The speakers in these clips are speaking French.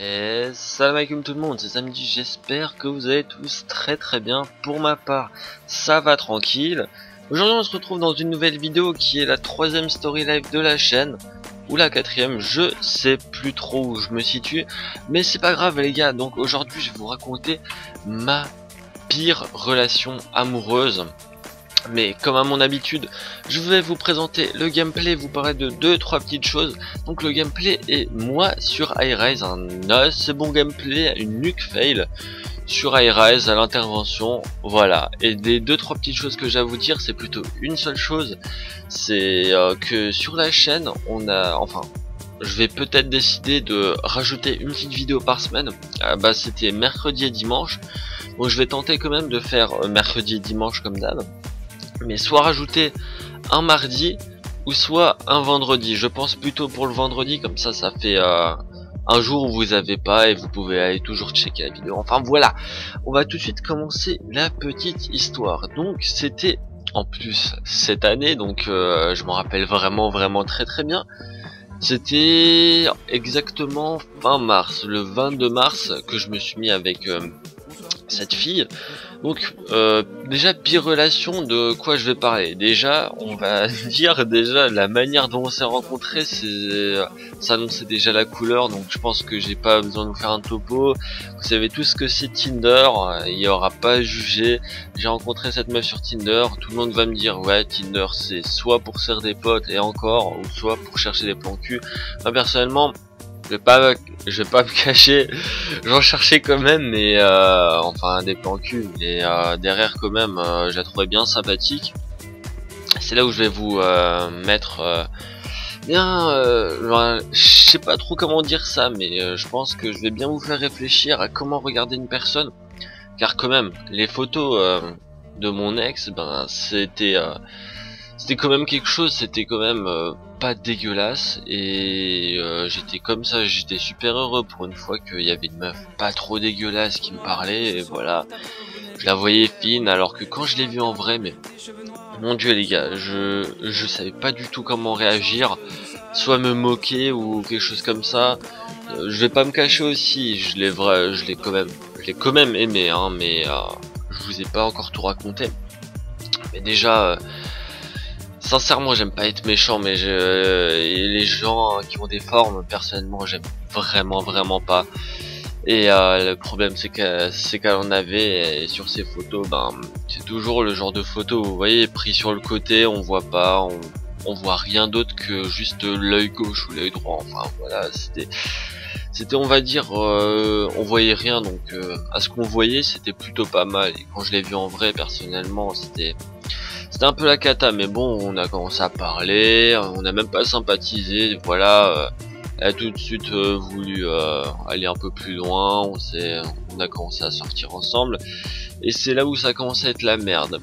Et salam alaikum tout le monde, c'est samedi, j'espère que vous allez tous très bien. Pour ma part, ça va tranquille. Aujourd'hui on se retrouve dans une nouvelle vidéo qui est la troisième story live de la chaîne. Ou la quatrième, je sais plus trop où je me situe. Mais c'est pas grave les gars, donc aujourd'hui je vais vous raconter ma pire relation amoureuse. Mais comme à mon habitude, je vais vous présenter le gameplay, vous parler de 2-3 petites choses. Donc le gameplay est moi sur iRise, un assez bon gameplay, une nuke fail sur iRise à l'intervention, voilà. Et des 2-3 petites choses que j'ai à vous dire, c'est plutôt une seule chose, c'est que sur la chaîne, on a, enfin, je vais peut-être décider de rajouter une petite vidéo par semaine. C'était mercredi et dimanche, donc je vais tenter quand même de faire mercredi et dimanche comme d'hab. Mais soit rajouter un mardi ou soit un vendredi. Je pense plutôt pour le vendredi, comme ça fait un jour où vous avez pas et vous pouvez aller toujours checker la vidéo. Enfin voilà, on va tout de suite commencer la petite histoire. Donc c'était en plus cette année, donc je m'en rappelle vraiment très bien. C'était exactement fin mars, le 22 mars que je me suis mis avec cette fille. Donc déjà pire relation, de quoi je vais parler. Déjà on va dire déjà la manière dont on s'est rencontrés, ça annonçait déjà la couleur, donc je pense que j'ai pas besoin de vous faire un topo. Vous savez tout ce que c'est Tinder, il y aura pas à juger. J'ai rencontré cette meuf sur Tinder, tout le monde va me dire ouais Tinder c'est soit pour se faire des potes et encore, ou soit pour chercher des plans cul. Moi personnellement je vais pas me cacher, j'en cherchais quand même, mais enfin des plans cul, mais derrière quand même, je la trouvais bien sympathique. C'est là où je vais vous mettre je sais pas trop comment dire ça, mais je pense que je vais bien vous faire réfléchir à comment regarder une personne, car quand même les photos de mon ex, c'était quand même quelque chose, c'était quand même pas dégueulasse, et j'étais comme ça, j'étais super heureux pour une fois qu'il y avait une meuf pas trop dégueulasse qui me parlait, et voilà, je la voyais fine, alors que quand je l'ai vue en vrai, mais mon dieu les gars, je savais pas du tout comment réagir, soit me moquer ou quelque chose comme ça. Je vais pas me cacher aussi, je l'ai quand même aimé, hein, mais je vous ai pas encore tout raconté. Mais déjà sincèrement, j'aime pas être méchant, mais et les gens qui ont des formes, personnellement, j'aime vraiment pas. Et le problème, c'est qu'elle en avait, et sur ces photos, c'est toujours le genre de photo, vous voyez, pris sur le côté, on voit pas, on voit rien d'autre que juste l'œil gauche ou l'œil droit. Enfin voilà, c'était on va dire, on voyait rien, donc à ce qu'on voyait, c'était plutôt pas mal. Et quand je l'ai vu en vrai, personnellement, c'était un peu la cata, mais bon, on a commencé à parler, on a même pas sympathisé, voilà, elle a tout de suite voulu aller un peu plus loin, on a commencé à sortir ensemble, et c'est là où ça a commencé à être la merde.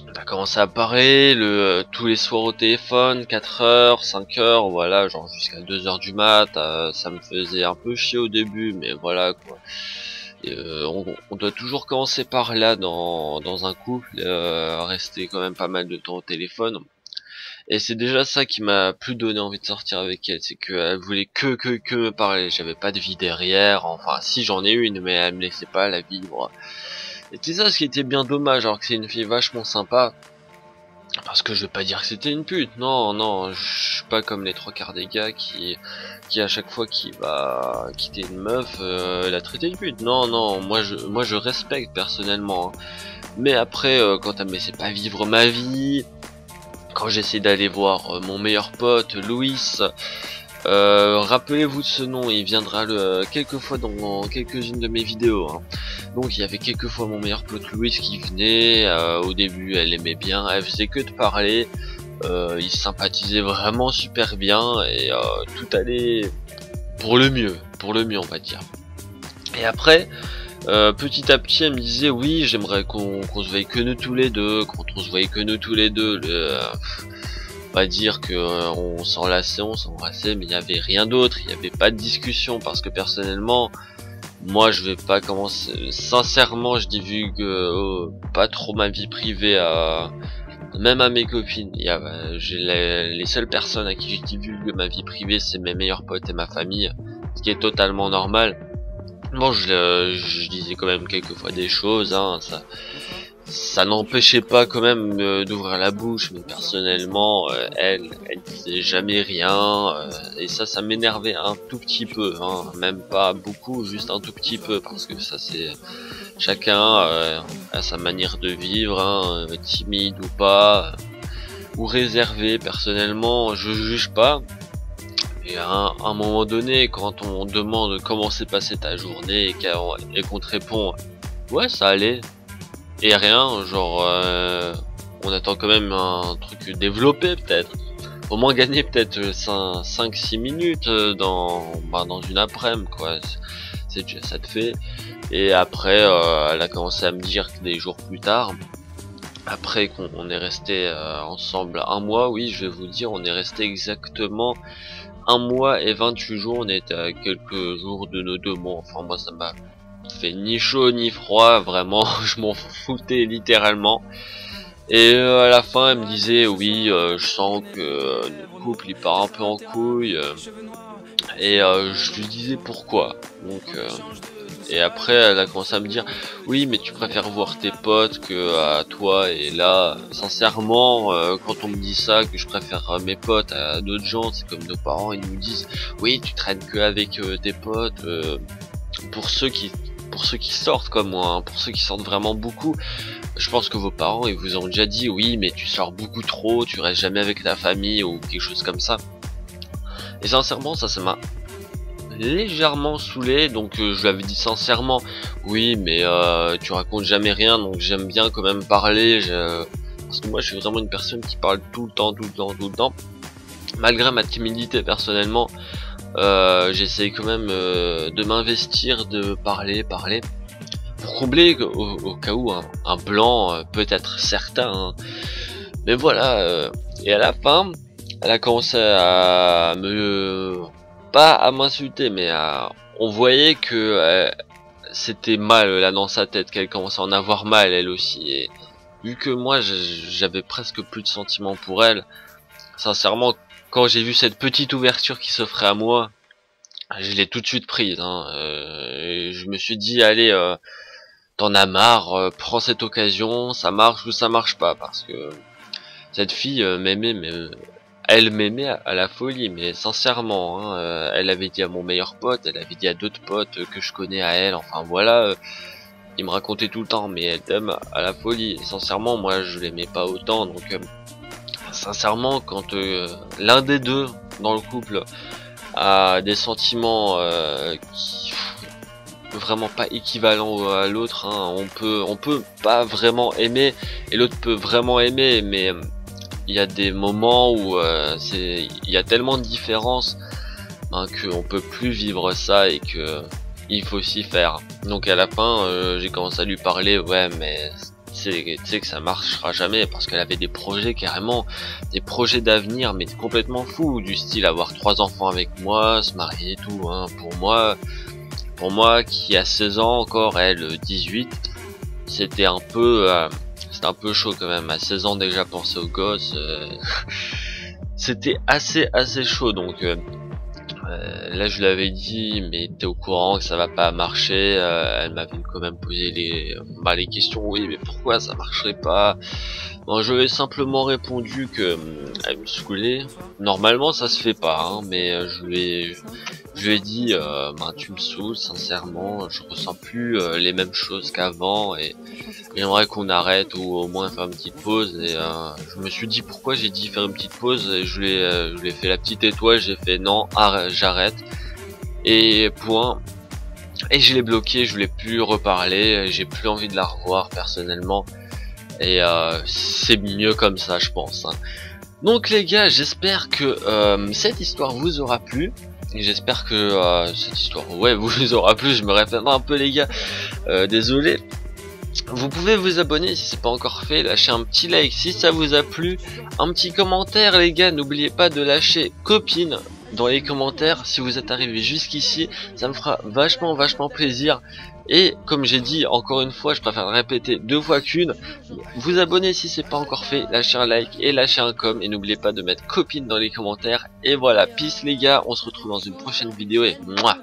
On a commencé à parler tous les soirs au téléphone, 4 heures, 5 heures, voilà, genre jusqu'à 2 heures du mat, ça me faisait un peu chier au début, mais voilà quoi. On doit toujours commencer par là dans un couple, rester quand même pas mal de temps au téléphone. Et c'est déjà ça qui m'a plus donné envie de sortir avec elle, c'est qu'elle voulait que me parler. J'avais pas de vie derrière, enfin si j'en ai une, mais elle me laissait pas la vivre. Et c'est ça ce qui était bien dommage, alors que c'est une fille vachement sympa. Parce que je vais pas dire que c'était une pute, non, je suis pas comme les 3/4 des gars qui à chaque fois qui va quitter une meuf, la traiter de pute. Non, moi je respecte personnellement, hein. Mais après, quand elle me laissait pas vivre ma vie, quand j'essaie d'aller voir mon meilleur pote Louis, rappelez-vous de ce nom, il viendra quelquefois dans quelques-unes de mes vidéos, hein. Donc il y avait quelquefois mon meilleur pote Louis qui venait, au début elle aimait bien, elle faisait que de parler, il sympathisait vraiment super bien, et tout allait pour le mieux on va dire. Et après, petit à petit elle me disait oui j'aimerais qu'on se voyait que nous tous les deux, quand on se voyait que nous tous les deux, on va dire que on s'embrassait, mais il n'y avait rien d'autre, il n'y avait pas de discussion, parce que personnellement, moi je vais pas commencer, sincèrement je divulgue pas trop ma vie privée, même à mes copines. J'ai les seules personnes à qui je divulgue ma vie privée, c'est mes meilleurs potes et ma famille, ce qui est totalement normal. Bon, je disais quand même quelquefois des choses, hein, ça n'empêchait pas quand même d'ouvrir la bouche, mais personnellement, elle disait jamais rien, et ça m'énervait un tout petit peu, hein, même pas beaucoup, juste un tout petit peu, parce que ça c'est chacun a sa manière de vivre, hein, timide ou pas, ou réservé. Personnellement, je juge pas. Et à un moment donné, quand on demande comment s'est passée ta journée et qu'on te répond ouais ça allait et rien, genre on attend quand même un truc développé peut-être. Au moins gagner peut-être 5-6 minutes dans une après-midi quoi. C'est déjà ça te fait. Et après elle a commencé à me dire que des jours plus tard, après qu'on est resté ensemble un mois, oui je vais vous dire, on est resté exactement 1 mois et 28 jours, on était à quelques jours de nos 2 mois, enfin moi ça m'a fait ni chaud ni froid, vraiment, je m'en foutais littéralement. Et à la fin elle me disait oui je sens que notre couple il part un peu en couille, et je lui disais pourquoi, donc et après elle a commencé à me dire oui mais tu préfères voir tes potes que à toi, et là sincèrement quand on me dit ça, que je préfère mes potes à d'autres gens, c'est comme nos parents ils nous disent oui tu traînes que avec tes potes, pour ceux qui sortent comme moi, hein, pour ceux qui sortent vraiment beaucoup. Je pense que vos parents ils vous ont déjà dit oui mais tu sors beaucoup trop, tu restes jamais avec ta famille ou quelque chose comme ça. Et sincèrement ça m'a légèrement saoulé, donc je lui avais dit sincèrement oui mais tu racontes jamais rien, donc j'aime bien quand même parler, parce que moi je suis vraiment une personne qui parle tout le temps, malgré ma timidité. Personnellement j'essaye quand même de m'investir, de parler pour combler au cas où un blanc peut être certain, hein. Mais voilà, et à la fin elle a commencé à me, pas à m'insulter, mais on voyait que c'était mal là dans sa tête, qu'elle commençait à en avoir mal elle aussi. Et vu que moi j'avais presque plus de sentiments pour elle, sincèrement quand j'ai vu cette petite ouverture qui s'offrait à moi, je l'ai tout de suite prise, hein. Et je me suis dit allez, t'en as marre, prends cette occasion, ça marche ou ça marche pas, parce que cette fille m'aimait, mais elle m'aimait à la folie, mais sincèrement, hein, elle avait dit à mon meilleur pote, elle avait dit à d'autres potes que je connais à elle, enfin voilà, il me racontait tout le temps, mais elle t'aime à la folie. Et sincèrement, moi je l'aimais pas autant, donc sincèrement, quand l'un des deux dans le couple a des sentiments qui vraiment pas équivalents à l'autre, hein, on peut pas vraiment aimer et l'autre peut vraiment aimer, mais il y a des moments où il y a tellement de différences, hein, qu'on peut plus vivre ça et que il faut s'y faire. Donc à la fin j'ai commencé à lui parler, ouais mais tu sais que ça marchera jamais, parce qu'elle avait des projets, carrément des projets d'avenir mais complètement fous, du style avoir 3 enfants avec moi, se marier et tout, hein. Pour moi qui a 16 ans encore, elle 18, c'était un peu chaud quand même. À 16 ans déjà penser aux gosses, c'était assez chaud. Donc là je lui avais dit mais t'es au courant que ça va pas marcher, elle m'avait quand même posé les questions, oui mais pourquoi ça marcherait pas. Bon, je lui ai simplement répondu que elle me saoulait, normalement ça se fait pas, hein, mais je lui ai dit ben tu me saoules sincèrement, je ressens plus les mêmes choses qu'avant, et j'aimerais qu'on arrête ou au moins faire une petite pause. Et je me suis dit pourquoi j'ai dit faire une petite pause, et je lui ai fait la petite étoile, j'ai fait non j'arrête et point. Et je l'ai bloqué, je voulais plus reparler, j'ai plus envie de la revoir personnellement, et c'est mieux comme ça je pense, hein. Donc les gars, j'espère que cette histoire vous aura plu. Et j'espère que cette histoire vous aura plu. Je me répète un peu les gars, désolé. Vous pouvez vous abonner si c'est pas encore fait, lâcher un petit like si ça vous a plu, un petit commentaire les gars, n'oubliez pas de lâcher copine dans les commentaires si vous êtes arrivé jusqu'ici, ça me fera vachement plaisir. Et comme j'ai dit encore une fois, je préfère répéter 2 fois qu'une, vous abonner si c'est pas encore fait, lâcher un like et lâcher un com, et n'oubliez pas de mettre copine dans les commentaires. Et voilà, peace les gars, on se retrouve dans une prochaine vidéo et mouah.